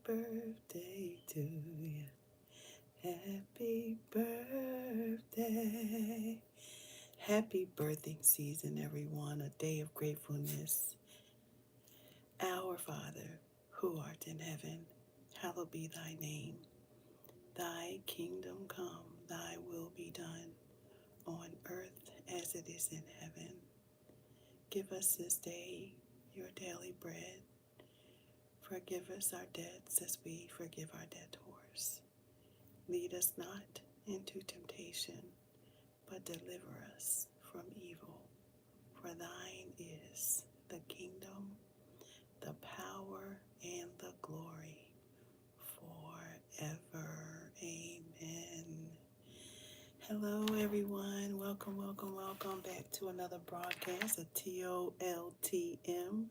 birthday to you. Happy birthday. Happy birthing season, everyone. A day of gratefulness. Our Father, who art in heaven, hallowed be thy name. Thy kingdom come, thy will be done, on earth as it is in heaven. Give us this day your daily bread. Forgive us our debts as we forgive our debtors. Lead us not into temptation, but deliver us from evil. For thine is the kingdom, the power, and the glory forever. Amen. Hello, everyone. Welcome back to another broadcast of TOLTM.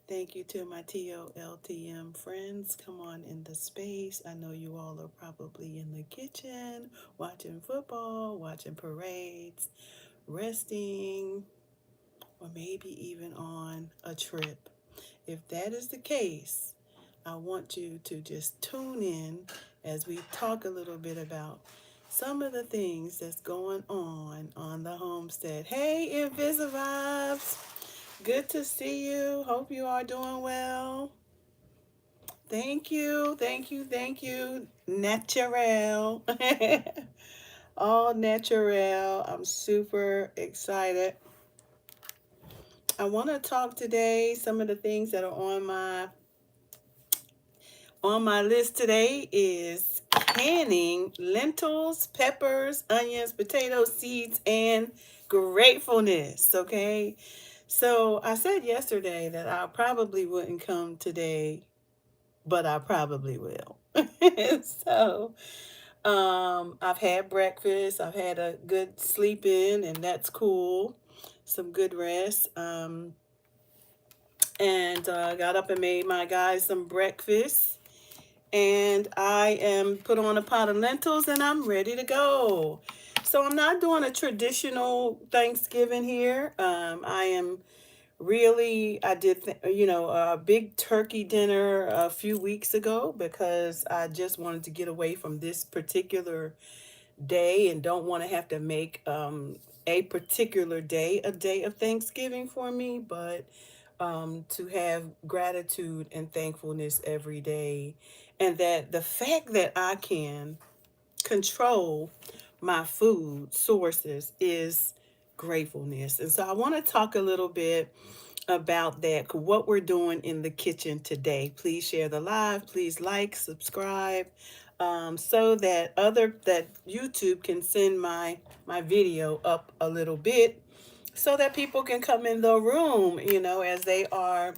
Thank you to my TOLTM friends. Come on in the space. I know you all are probably in the kitchen, watching football, watching parades, resting, or maybe even on a trip. If that is the case, I want you to just tune in as we talk a little bit about some of the things that's going on the homestead. Hey, Invisivibes! Good to see you. Hope you are doing well. Thank you. Natural. All natural. I'm super excited. I want to talk today some of the things that are on my list today is canning lentils, peppers, onions, potatoes, seeds, and gratefulness. Okay. So I said yesterday that I probably wouldn't come today, but I probably will. so I've had breakfast. I've had a good sleep in, and that's cool. Some good rest. And got up and made my guys some breakfast. And I am put on a pot of lentils and I'm ready to go. So I'm not doing a traditional Thanksgiving here. I am really, I did, a big turkey dinner a few weeks ago because I just wanted to get away from this particular day and don't want to have to make a particular day a day of Thanksgiving for me, but to have gratitude and thankfulness every day. And that the fact that I can control my food sources is gratefulness. And so I want to talk a little bit about that, what we're doing in the kitchen today. Please share the live, please like, subscribe, so that YouTube can send my video up a little bit so that people can come in the room, as they are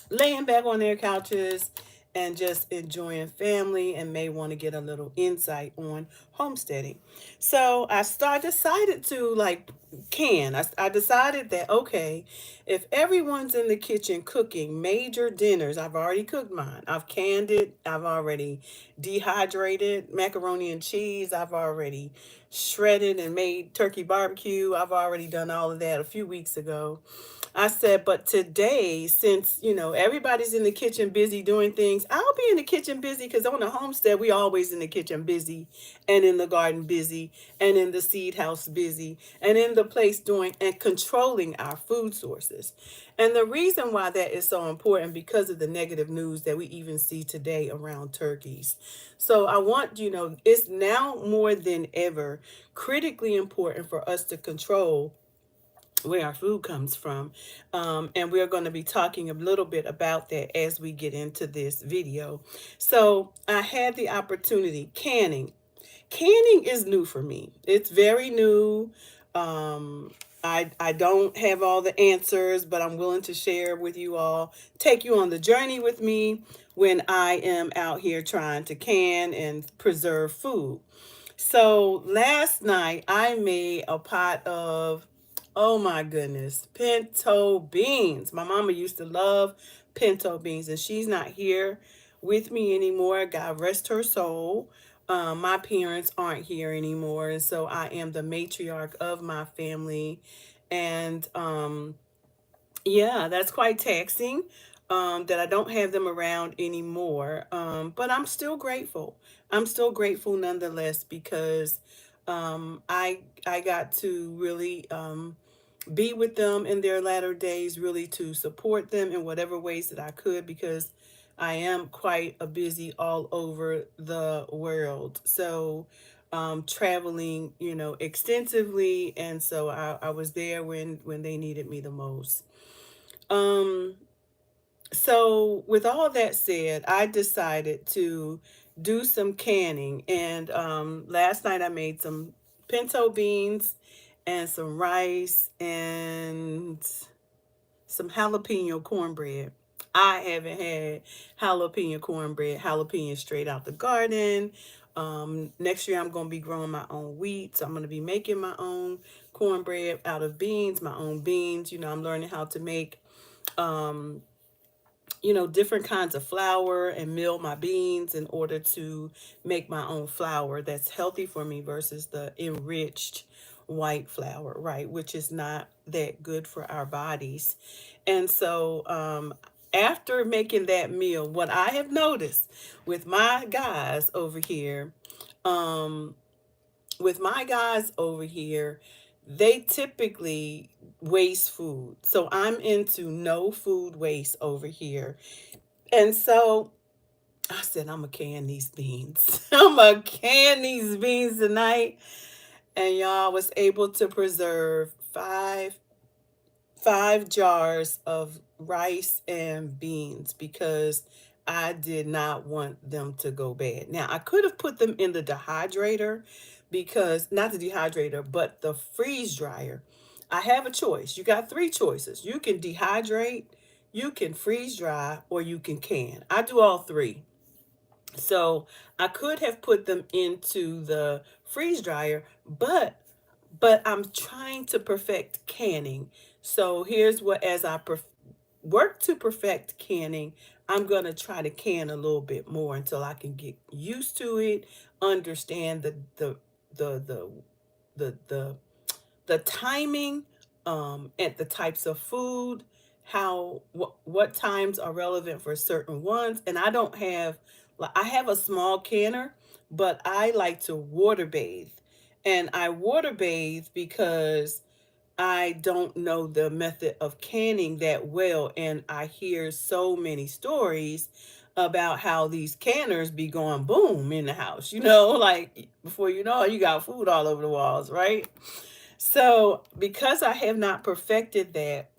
laying back on their couches and just enjoying family and may want to get a little insight on homesteading. So decided to I decided that, okay, if everyone's in the kitchen cooking major dinners, I've already cooked mine. I've canned it. I've already dehydrated macaroni and cheese. I've already shredded and made turkey barbecue. I've already done all of that a few weeks ago. I said, but today, since, everybody's in the kitchen busy doing things, I'll be in the kitchen busy because on the homestead, we always in the kitchen busy and in the garden busy and in the seed house busy and in the place doing and controlling our food sources. And the reason why that is so important because of the negative news that we even see today around turkeys. So I want, it's now more than ever critically important for us to control where our food comes from. And we're going to be talking a little bit about that as we get into this video. So I had the opportunity canning. Canning is new for me. It's very new. I don't have all the answers, but I'm willing to share with you all, take you on the journey with me when I am out here trying to can and preserve food. So last night I made a pot of, oh my goodness, pinto beans. My mama used to love pinto beans, and she's not here with me anymore. God rest her soul. My parents aren't here anymore, and so I am the matriarch of my family. And yeah, that's quite taxing. that I don't have them around anymore. But I'm still grateful. I'm still grateful nonetheless because I got to really be with them in their latter days, really to support them in whatever ways that I could, because I am quite a busy all over the world. So traveling, extensively, and so I was there when they needed me the most. Um, so with all that said, I decided to do some canning, and last night I made some pinto beans and some rice and some jalapeno cornbread. I haven't had jalapeno cornbread, jalapeno straight out the garden. Next year I'm going to be growing my own wheat, so I'm going to be making my own cornbread out of beans, my own beans. I'm learning how to make um, different kinds of flour and mill my beans in order to make my own flour that's healthy for me versus the enriched white flour, right? Which is not that good for our bodies. And so, after making that meal, what I have noticed with my guys over here, um, with my guys over here, they typically waste food. So I'm into no food waste over here. And so I said, I'm going to can these beans. I'm going to can these beans tonight. And y'all was able to preserve five jars of rice and beans because I did not want them to go bad. Now, I could have put them in the dehydrator, because not the dehydrator, but the freeze dryer. I have a choice. You got three choices. You can dehydrate, you can freeze dry, or you can. I do all three. So I could have put them into the freeze dryer, but I'm trying to perfect canning. So here's what, as I work to perfect canning, I'm going to try to can a little bit more until I can get used to it, understand the the the the the timing, and the types of food, how what times are relevant for certain ones. And I don't have, like, I have a small canner, but I like to water bathe. And I water bathe because I don't know the method of canning that well, and I hear so many stories about how these canners be going boom in the house, like before you know it, you got food all over the walls, right? So because I have not perfected that,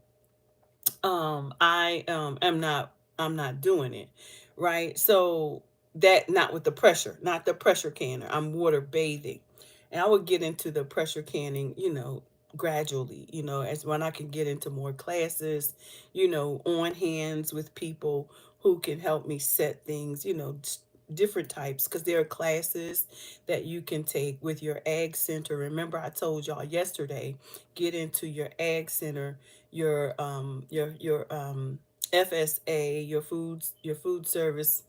I I'm not doing it, right? So that, not with the pressure, not the pressure canner. I'm water bathing. And I would get into the pressure canning, gradually, as when I can get into more classes, on hands with people who can help me set things, different types, because there are classes that you can take with your ag center. Remember, I told y'all yesterday, get into your ag center, your FSA, your food service,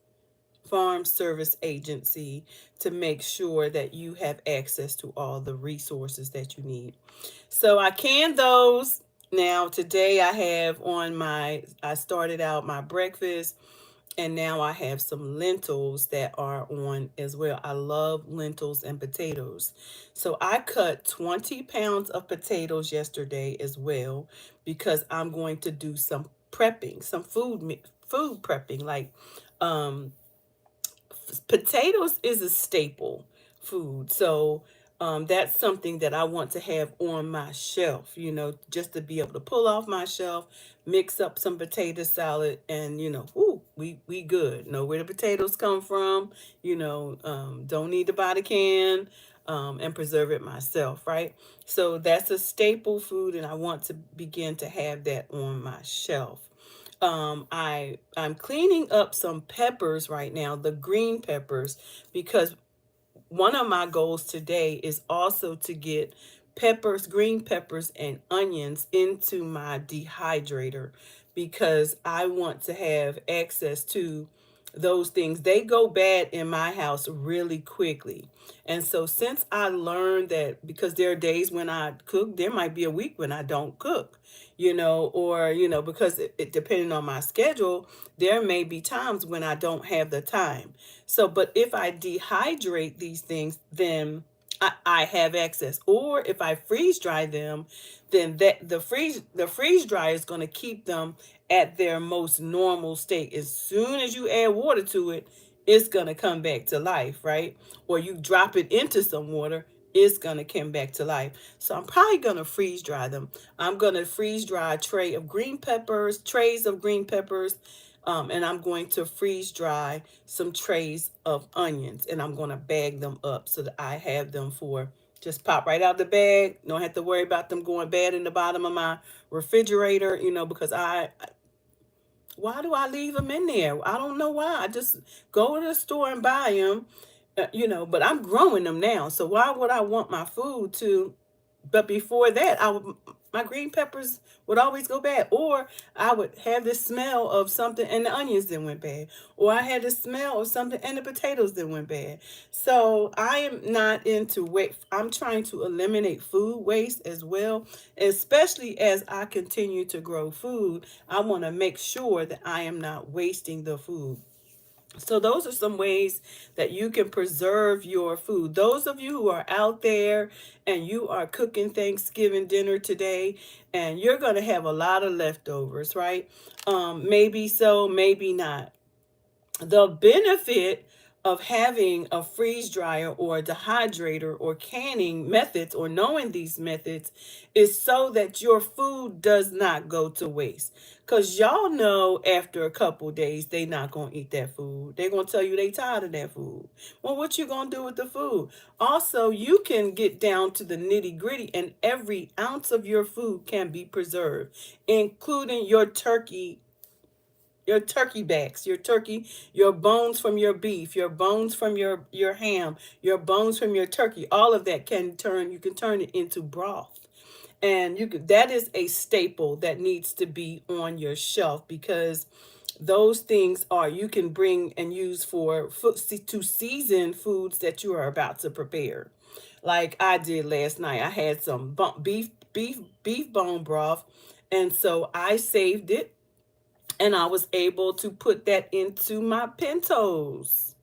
farm service agency, to make sure that you have access to all the resources that you need. So I canned those. Now today I started out my breakfast, and now I have some lentils that are on as well. I love lentils and potatoes. So I cut 20 pounds of potatoes yesterday as well, because I'm going to do some prepping, some food prepping. Like, um, potatoes is a staple food. So that's something that I want to have on my shelf, just to be able to pull off my shelf, mix up some potato salad, and ooh, we good. Know where the potatoes come from. Don't need to buy the can, and preserve it myself, right? So that's a staple food, and I want to begin to have that on my shelf. I'm cleaning up some peppers right now, the green peppers, because one of my goals today is also to get peppers, green peppers, and onions into my dehydrator, because I want to have access to those things, they go bad in my house really quickly. And so since I learned that, because there are days when I cook, there might be a week when I don't cook, or because it depending on my schedule, there may be times when I don't have the time. So but if I dehydrate these things, then I have access. Or if I freeze dry them, then that the freeze dry is going to keep them at their most normal state. As soon as you add water to it, it's going to come back to life, right? Or you drop it into some water, it's going to come back to life. So I'm probably going to freeze dry them. I'm going to freeze dry a tray of green peppers, trays of green peppers, and I'm going to freeze dry some trays of onions, and I'm going to bag them up so that I have them for just pop right out the bag. Don't have to worry about them going bad in the bottom of my refrigerator, because why do I leave them in there? I don't know why. I just go to the store and buy them, but I'm growing them now. So why would I want my food to? But before that, my green peppers would always go bad, or I would have the smell of something and the onions that went bad, or I had the smell of something and the potatoes that went bad. So I am not into waste. I'm trying to eliminate food waste as well, especially as I continue to grow food. I want to make sure that I am not wasting the food. So those are some ways that you can preserve your food. Those of you who are out there and you are cooking Thanksgiving dinner today, and you're going to have a lot of leftovers, right? Maybe so, maybe not. The benefit of having a freeze dryer or a dehydrator or canning methods, or knowing these methods, is so that your food does not go to waste. Because y'all know after a couple days they not going to eat that food. They're going to tell you they tired of that food. Well, what you going to do with the food? Also, you can get down to the nitty gritty, and every ounce of your food can be preserved, including your turkey backs, your bones from your beef, your bones from your ham, your bones from your turkey. All of that you can turn it into broth. And that is a staple that needs to be on your shelf, because those things are you can bring and use to season foods that you are about to prepare. Like I did last night. I had some beef bone broth, and so I saved it, and I was able to put that into my pintos.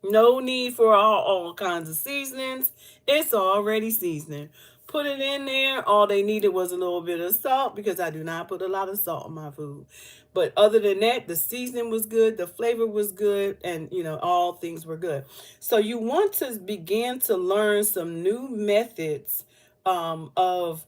No need for all kinds of seasonings. It's already seasoned. Put it in there. All they needed was a little bit of salt, because I do not put a lot of salt in my food. But other than that, the seasoning was good, the flavor was good, and all things were good. So you want to begin to learn some new methods of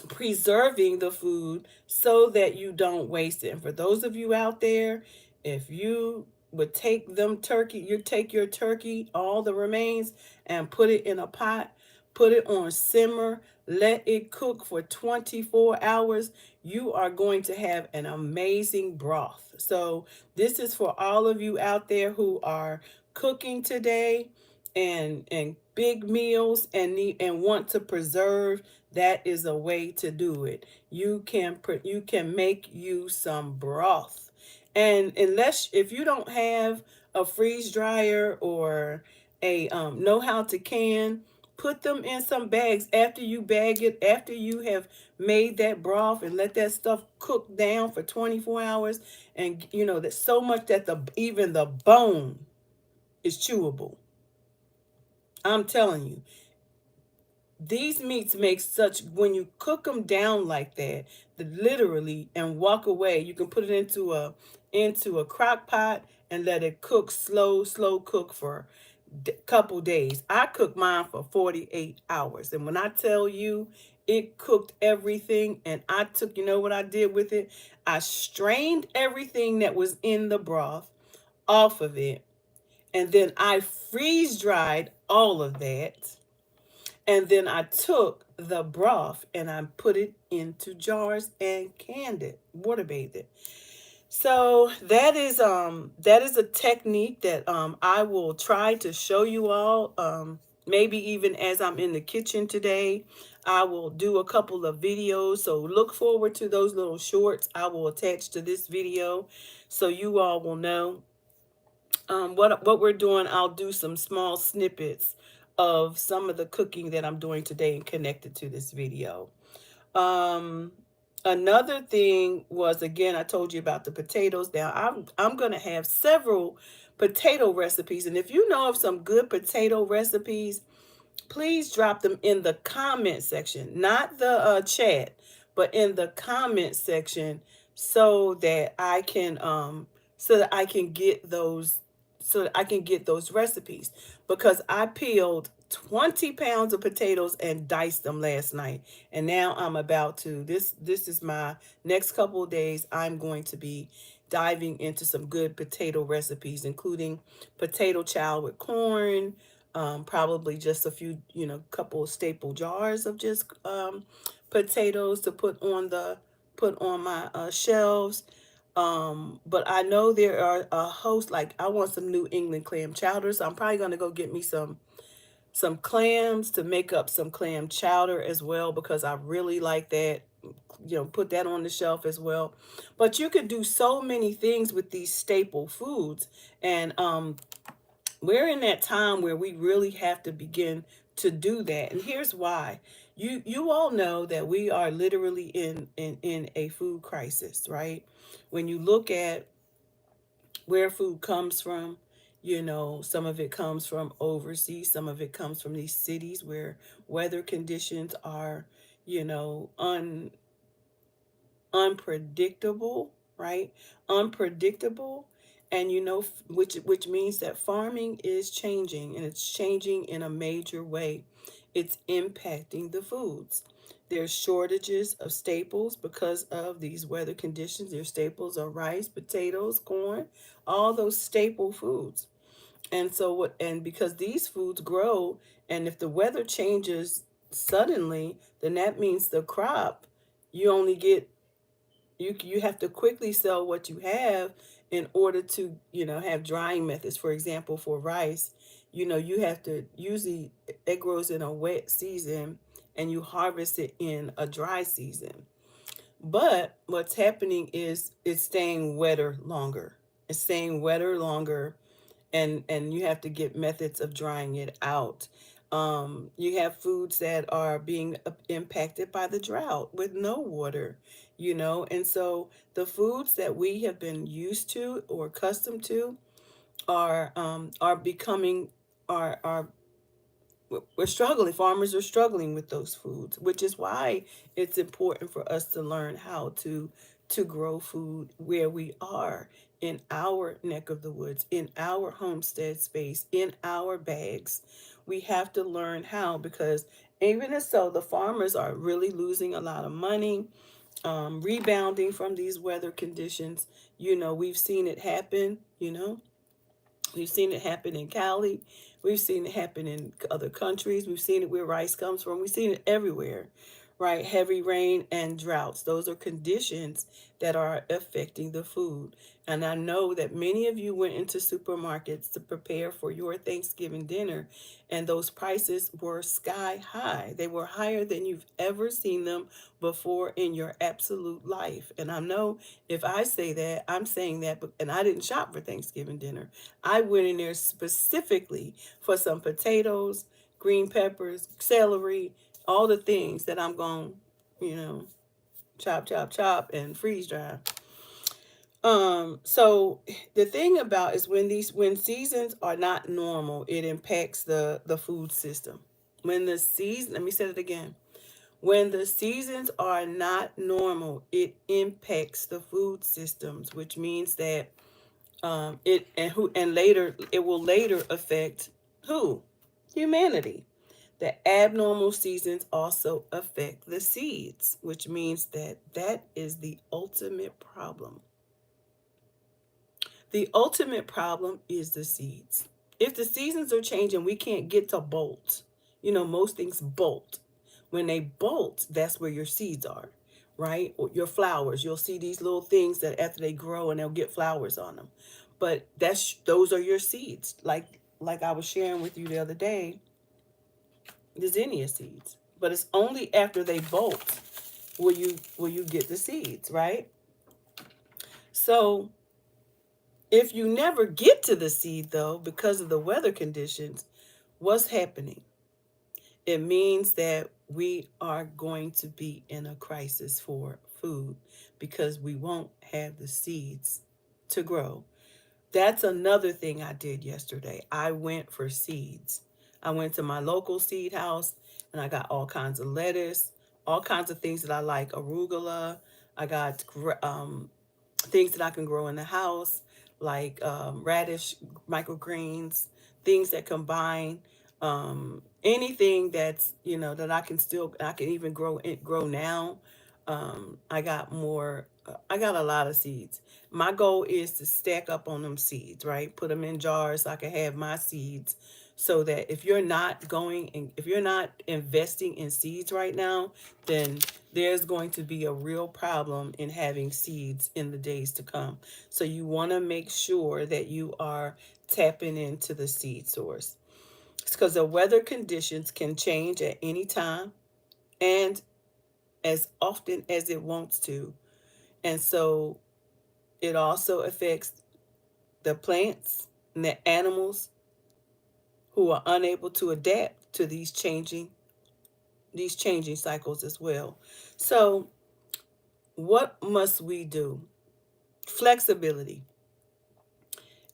preserving the food so that you don't waste it. And for those of you out there, if you would take your turkey, all the remains, and put it in a pot, put it on simmer, let it cook for 24 hours, you are going to have an amazing broth. So this is for all of you out there who are cooking today and big meals, and want to preserve. That is a way to do it. You can make you some broth. And unless if you don't have a freeze dryer or a know how to can, put them in some bags after you bag it, after you have made that broth, and let that stuff cook down for 24 hours. And that's so much that even the bone is chewable. I'm telling you, these meats make such, when you cook them down like that, literally, and walk away, you can put it into a crock pot and let it cook slow cook for a couple days. I cooked mine for 48 hours, and when I tell you it cooked everything, and I took, what I did with it? I strained everything that was in the broth off of it, and then I freeze dried all of that. And then I took the broth and I put it into jars and canned it, water bathed it. So that is a technique that I will try to show you all. maybe even as I'm in the kitchen today, I will do a couple of videos. So look forward to those little shorts I will attach to this video so you all will know what we're doing. I'll do some small snippets of some of the cooking that I'm doing today and connected to this video. Um, Another thing was, again, I told you about the potatoes. Now I'm gonna have several potato recipes, and if you know of some good potato recipes, please drop them in the comment section, not the chat, but in the comment section, so that I can get those, so that I can get those recipes, because I peeled 20 pounds of potatoes and diced them last night, and now I'm about to, this is my next couple of days, I'm going to be diving into some good potato recipes, including potato child with corn, probably just a few, couple of staple jars of just potatoes to put on my shelves. But I know there are a host, like I want some New England clam chowder, so I'm probably gonna go get me some clams to make up some clam chowder as well, because I really like that. Put that on the shelf as well. But you can do so many things with these staple foods, and we're in that time where we really have to begin to do that. And here's why. You all know that we are literally in a food crisis, right? When you look at where food comes from, some of it comes from overseas, some of it comes from these cities where weather conditions are, you know, un unpredictable, right? Unpredictable. And which means that farming is changing, and it's changing in a major way. It's impacting the foods. There's shortages of staples because of these weather conditions. Their staples are rice, potatoes, corn, all those staple foods. And so what, and because these foods grow, and if the weather changes suddenly, then that means the crop, you only get, you have to quickly sell what you have in order to have drying methods. For example, for rice, you have to, usually it grows in a wet season and you harvest it in a dry season. But what's happening is it's staying wetter longer. It's staying wetter longer, and you have to get methods of drying it out. You have foods that are being impacted by the drought with no water, and so the foods that we have been used to or accustomed to are becoming, are we're struggling. Farmers are struggling with those foods, which is why it's important for us to learn how to grow food where we are, in our neck of the woods, in our homestead space, in our bags. We have to learn how, because even as so, the farmers are really losing a lot of money, rebounding from these weather conditions. We've seen it happen. We've seen it happen in Cali. We've seen it happen in other countries. We've seen it where rice comes from. We've seen it everywhere, right? Heavy rain and droughts. Those are conditions that are affecting the food. And I know that many of you went into supermarkets to prepare for your Thanksgiving dinner, and those prices were sky high. They were higher than you've ever seen them before in your absolute life. And I know if I say that, I'm saying that, but, and I didn't shop for Thanksgiving dinner. I went in there specifically for some potatoes, green peppers, celery, all the things that I'm going, you know, chop, chop, chop, and freeze dry. So the thing about is, when seasons are not normal, it impacts the food system. When the season, let me say it again. When the seasons are not normal, it impacts the food systems, which means that it and who and later it will later affect who? Humanity. The abnormal seasons also affect the seeds, which means that that is the ultimate problem. The ultimate problem is the seeds. If the seasons are changing, we can't get to bolt. Most things bolt. When they bolt, that's where your seeds are, right? Or your flowers. You'll see these little things that after they grow and they'll get flowers on them. But those are your seeds. Like I was sharing with you the other day, the zinnia seeds. But it's only after they bolt will you get the seeds, right? So if you never get to the seed though, because of the weather conditions, what's happening? It means that we are going to be in a crisis for food because we won't have the seeds to grow. That's another thing I did yesterday. I went for seeds. I went to my local seed house and I got all kinds of lettuce, all kinds of things that I like, arugula. I got things that I can grow in the house, like radish, microgreens, things that combine anything that's that I can even grow now. I got more. I got a lot of seeds. My goal is to stack up on them seeds, right? Put them in jars so I can have my seeds, so that if you're not investing in seeds right now, then there's going to be a real problem in having seeds in the days to come. So you want to make sure that you are tapping into the seed source, because the weather conditions can change at any time and as often as it wants to. And so it also affects the plants and the animals who are unable to adapt to these changing cycles as well. So what must we do? Flexibility.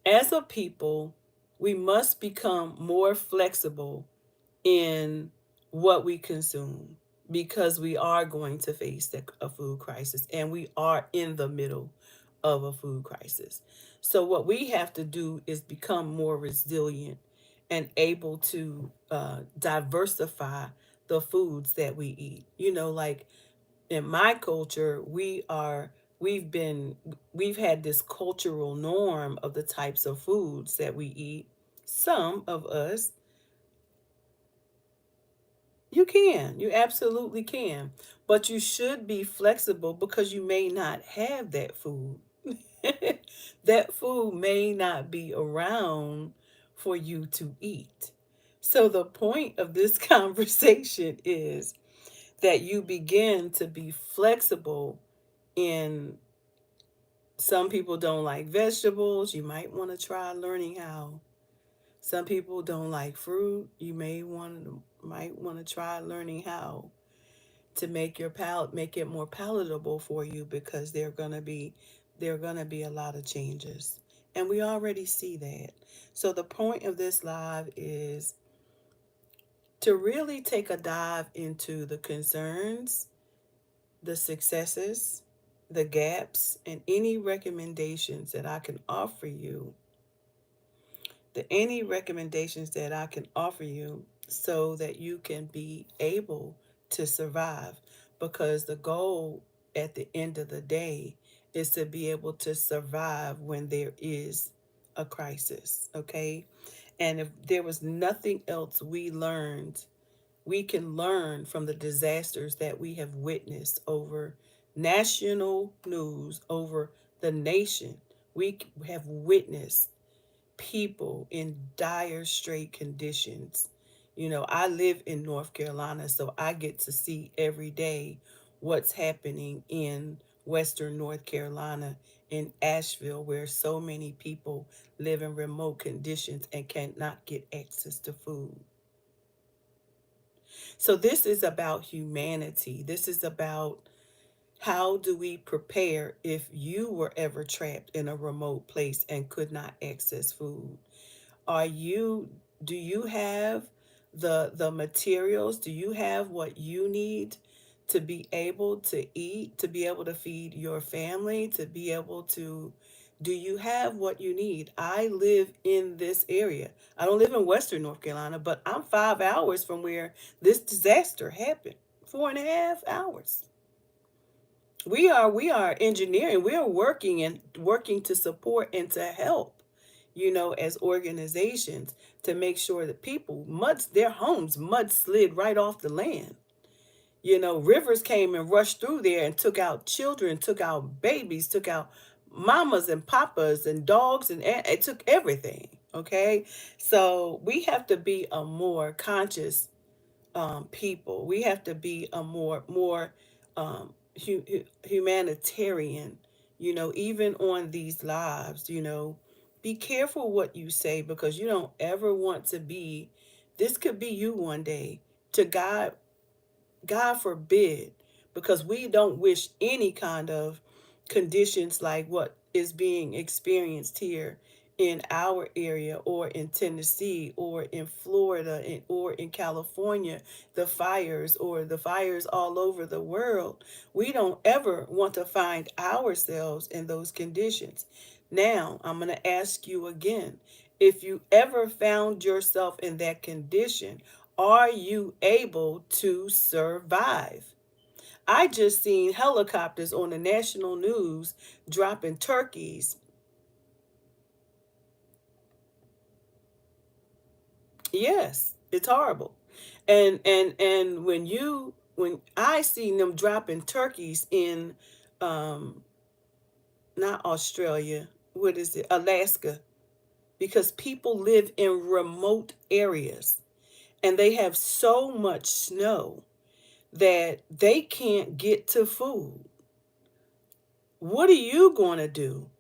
As a people, we must become more flexible in what we consume, because we are going to face a food crisis and we are in the middle of a food crisis. So, what we have to do is become more resilient and able to diversify the foods that we eat. Like in my culture, we've been we've had this cultural norm of the types of foods that we eat. Some of us, you absolutely can, but you should be flexible because you may not have that food. That food may not be around for you to eat. So the point of this conversation is that you begin to be flexible in. Some people don't like vegetables. You might want to try learning how. Some people don't like fruit. You might want to try learning how to make your palate make it more palatable for you, because there are going to be a lot of changes. And we already see that. So the point of this live is to really take a dive into the concerns, the successes, the gaps, and any recommendations that I can offer you. So that you can be able to survive. Because the goal at the end of the day is to be able to survive when there is a crisis, okay? And if there was nothing else we can learn from the disasters that we have witnessed over national news, over the nation. We have witnessed people in dire straight conditions. I live in North Carolina, so I get to see every day what's happening in Western North Carolina, in Asheville, where so many people live in remote conditions and cannot get access to food. So this is about humanity. This is about how do we prepare if you were ever trapped in a remote place and could not access food? Are you do you have the materials? Do you have what you need to be able to eat, to be able to feed your family, to be able to do you have what you need? I live in this area. I don't live in Western North Carolina, but I'm 5 hours from where this disaster happened. 4.5 hours. We are engineering. We are working to support and to help, as organizations, to make sure that people their homes mudslid right off the land. Rivers came and rushed through there and took out children, took out babies, took out mamas and papas and dogs, and it took everything. Okay, so we have to be a more conscious people. We have to be a more humanitarian, even on these lives. Be careful what you say, because you don't ever want to be, this could be you one day. To God forbid, because we don't wish any kind of conditions like what is being experienced here in our area, or in Tennessee, or in Florida, or in California, the fires all over the world. We don't ever want to find ourselves in those conditions. Now, I'm going to ask you again, if you ever found yourself in that condition, are you able to survive? I just seen helicopters on the national news dropping turkeys. Yes, it's horrible. And when I seen them dropping turkeys in um not Australia, what is it? Alaska, because people live in remote areas and they have so much snow that they can't get to food. What are you going to do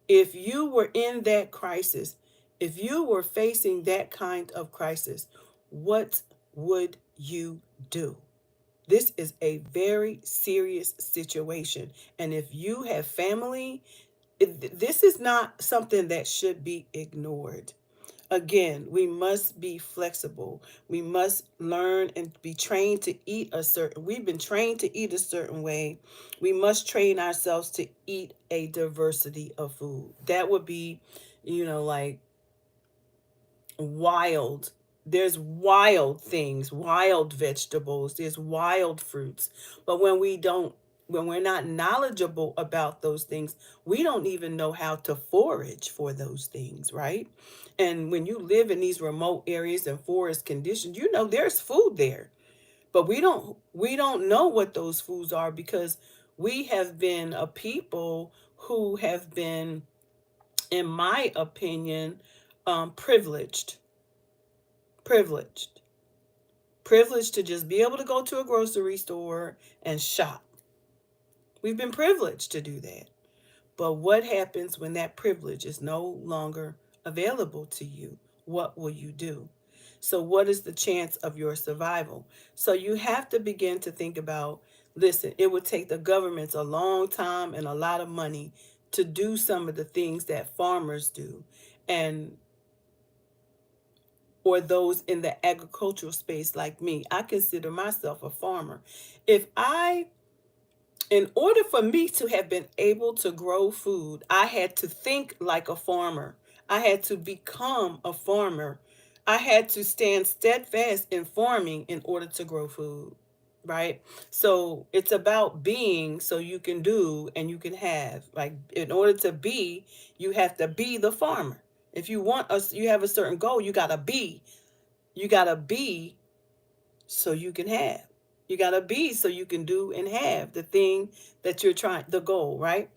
if you were in that crisis? If you were facing that kind of crisis, what would you do? This is a very serious situation. And if you have family, this is not something that should be ignored. Again, we must be flexible. We must learn and be trained to eat we've been trained to eat a certain way. We must train ourselves to eat a diversity of food. That would be, like wild. There's wild things, wild vegetables, there's wild fruits. But when we're not knowledgeable about those things, we don't even know how to forage for those things, right? And when you live in these remote areas and forest conditions, there's food there. But we don't know what those foods are, because we have been a people who have been, in my opinion, privileged privileged privileged to just be able to go to a grocery store and shop. We've been privileged to do that. But what happens when that privilege is no longer available to you? What will you do? So what is the chance of your survival? So you have to begin to think about, listen, it would take the governments a long time and a lot of money to do some of the things that farmers do, and or those in the agricultural space like me. I consider myself a farmer. If I, in order for me to have been able to grow food, I had to think like a farmer. I had to become a farmer. I had to stand steadfast in farming in order to grow food, right? So it's about being so you can do and you can have. Like, in order to be, you have to be the farmer. If you have a certain goal, you got to be. You got to be so you can have. You got to be so you can do and have the thing that you're trying, the goal, right?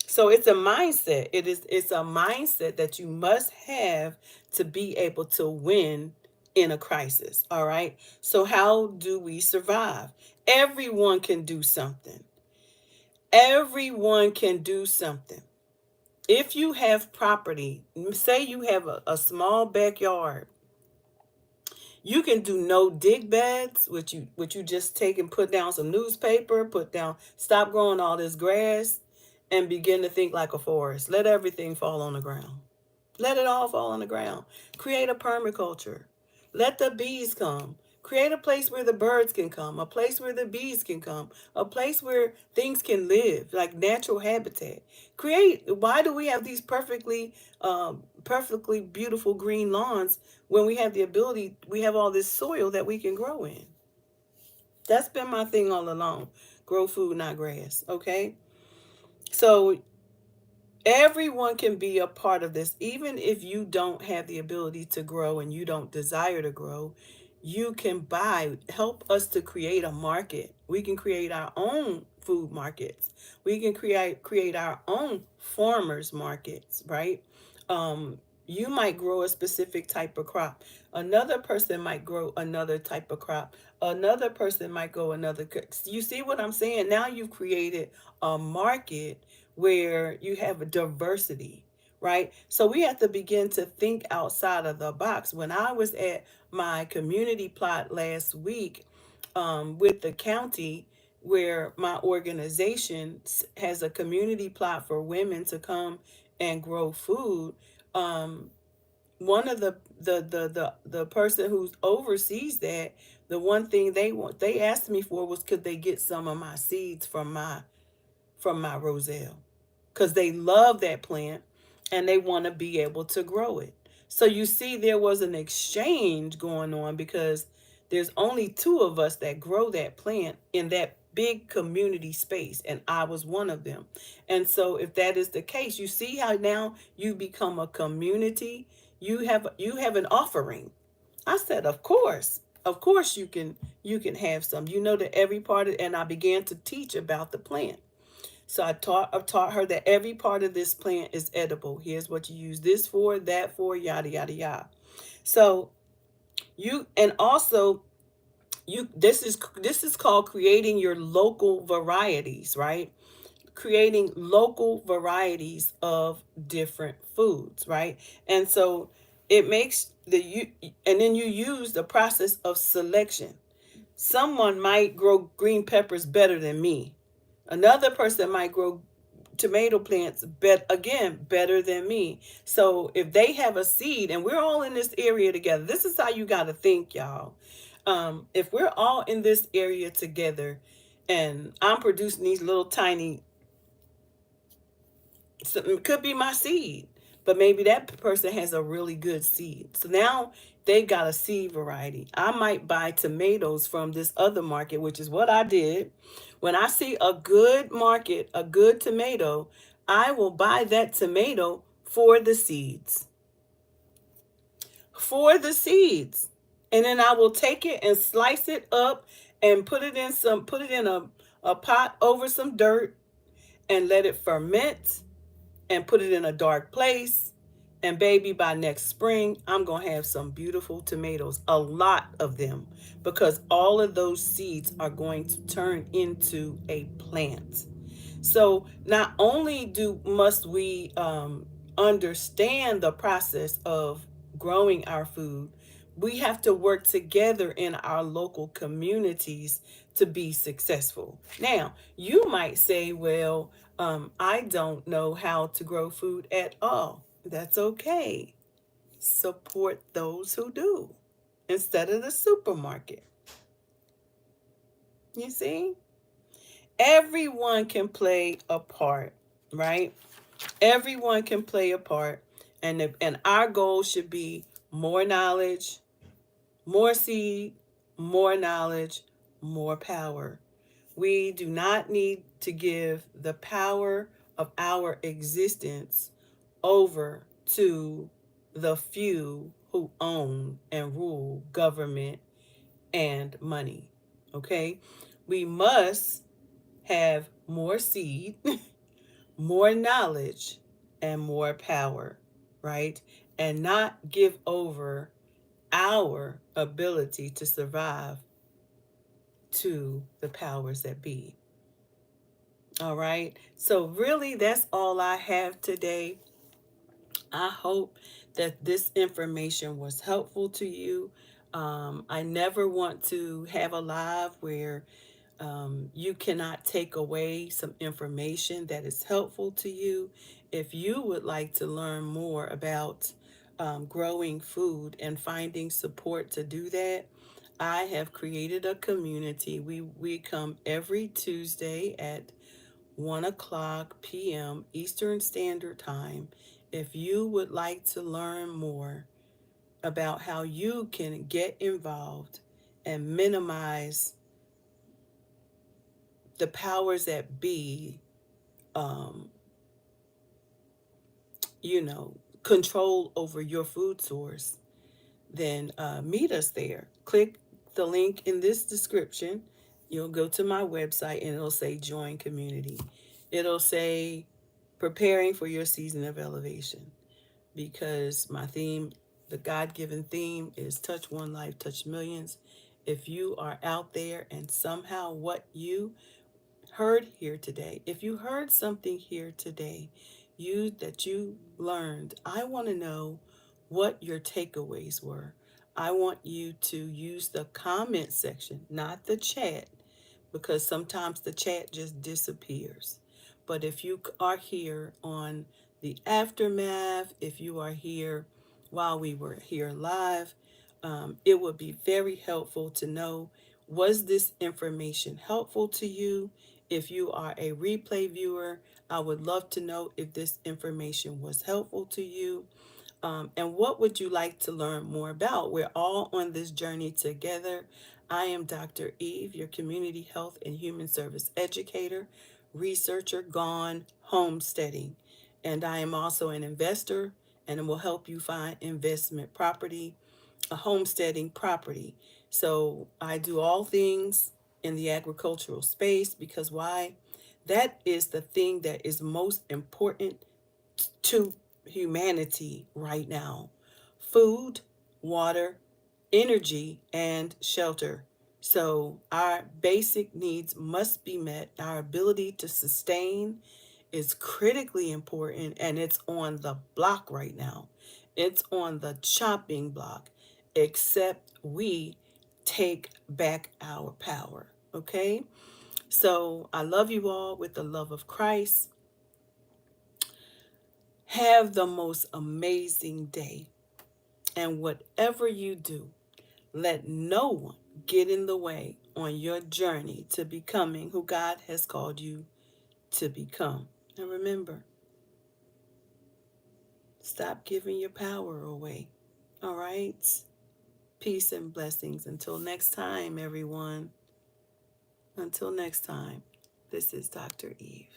So it's a mindset. It's a mindset that you must have to be able to win in a crisis, all right? So how do we survive? Everyone can do something. Everyone can do something. If you have property, say you have a small backyard, you can do no dig beds, which you just take and put down some newspaper, stop growing all this grass, and begin to think like a forest. Let everything fall on the ground. Let it all fall on the ground. Create a permaculture. Let the bees come. Create a place where the birds can come, a place where the bees can come, a place where things can live, like natural habitat. Why do we have these perfectly beautiful green lawns when we have all this soil that we can grow in? That's been my thing all along. Grow food, not grass, okay? So everyone can be a part of this. Even if you don't have the ability to grow and you don't desire to grow, you can help us to create a market. We can create our own food markets. We can create our own farmers markets, right? Um, You might grow a specific type of crop. Another person might grow another type of crop. Another person might go another. You see what I'm saying? Now you've created a market where you have a diversity, right? So we have to begin to think outside of the box. When I was at my community plot last week, with the county, where my organization has a community plot for women to come and grow food. um, One of the person who oversees that, the one thing they asked me for was, could they get some of my seeds from my roselle, because they love that plant and they want to be able to grow it. So you see, there was an exchange going on because there's only two of us that grow that plant in that big community space, and I was one of them. And so if that is the case, you see how now you become a community. You have an offering. I said, of course you can have some. You know that every part of, and I began to teach about the plant. So I taught her that every part of this plant is edible. Here's what you use this for, that for, yada yada yada. So you, and also, you this is called creating your local varieties, right? Creating local varieties of different foods, right? And so it makes the you and then you use the process of selection. Someone might grow green peppers better than me. Another person might grow tomato plants better than me. So if they have a seed and we're all in this area together, this is how you got to think, y'all. If we're all in this area together and I'm producing these little tiny, it could be my seed, but maybe that person has a really good seed. So now they've got a seed variety. I might buy tomatoes from this other market, which is what I did. When I see a good market, a good tomato, I will buy that tomato for the seeds. For the seeds. And then I will take it and slice it up and put it in a pot over some dirt and let it ferment and put it in a dark place. And baby, by next spring, I'm going to have some beautiful tomatoes, a lot of them, because all of those seeds are going to turn into a plant. So not only do must we understand the process of growing our food, we have to work together in our local communities to be successful. Now, you might say, well, I don't know how to grow food at all. That's okay. Support those who do instead of the supermarket. You see? Everyone can play a part, right? Everyone can play a part. And our goal should be more knowledge, more seed, more knowledge, more power. We do not need to give the power of our existence over to the few who own and rule government and money. Okay? We must have more seed, more knowledge, and more power, right? And not give over our ability to survive to the powers that be. All right. So, really, that's all I have today. I hope that this information was helpful to you. I never want to have a live where you cannot take away some information that is helpful to you. If you would like to learn more about growing food and finding support to do that, I have created a community. We come every Tuesday at 1 o'clock p.m. Eastern Standard Time. If you would like to learn more about how you can get involved and minimize the powers that be, um, control over your food source, then meet us there. Click the link in this description. You'll go to my website and it'll say join community. It'll say preparing for your season of elevation. because my theme, the God-given theme, is touch one life, touch millions. If you are out there and somehow what you heard here today, if you heard something here today, you learned, I want to know what your takeaways were. I want you to use the comment section, not the chat, because sometimes the chat just disappears. But if you are here on the aftermath, if you are here while we were here live, it would be very helpful to know, was this information helpful to you? If you are a replay viewer, I would love to know if this information was helpful to you. And what would you like to learn more about? We're all on this journey together. I am Dr. Eve, your community health and human service educator, researcher gone homesteading. And I am also an investor and will help you find investment property, a homesteading property. So I do all things in the agricultural space because why? That is the thing that is most important to humanity right now: food, water, energy, and shelter. So, our basic needs must be met. Our ability to sustain is critically important, and it's on the block right now. It's on the chopping block, except we take back our power. Okay? So, I love you all with the love of Christ. Have the most amazing day. And whatever you do, let no one get in the way on your journey to becoming who God has called you to become. And remember, stop giving your power away. All right? Peace and blessings. Until next time, everyone. Until next time, this is Dr. Eve.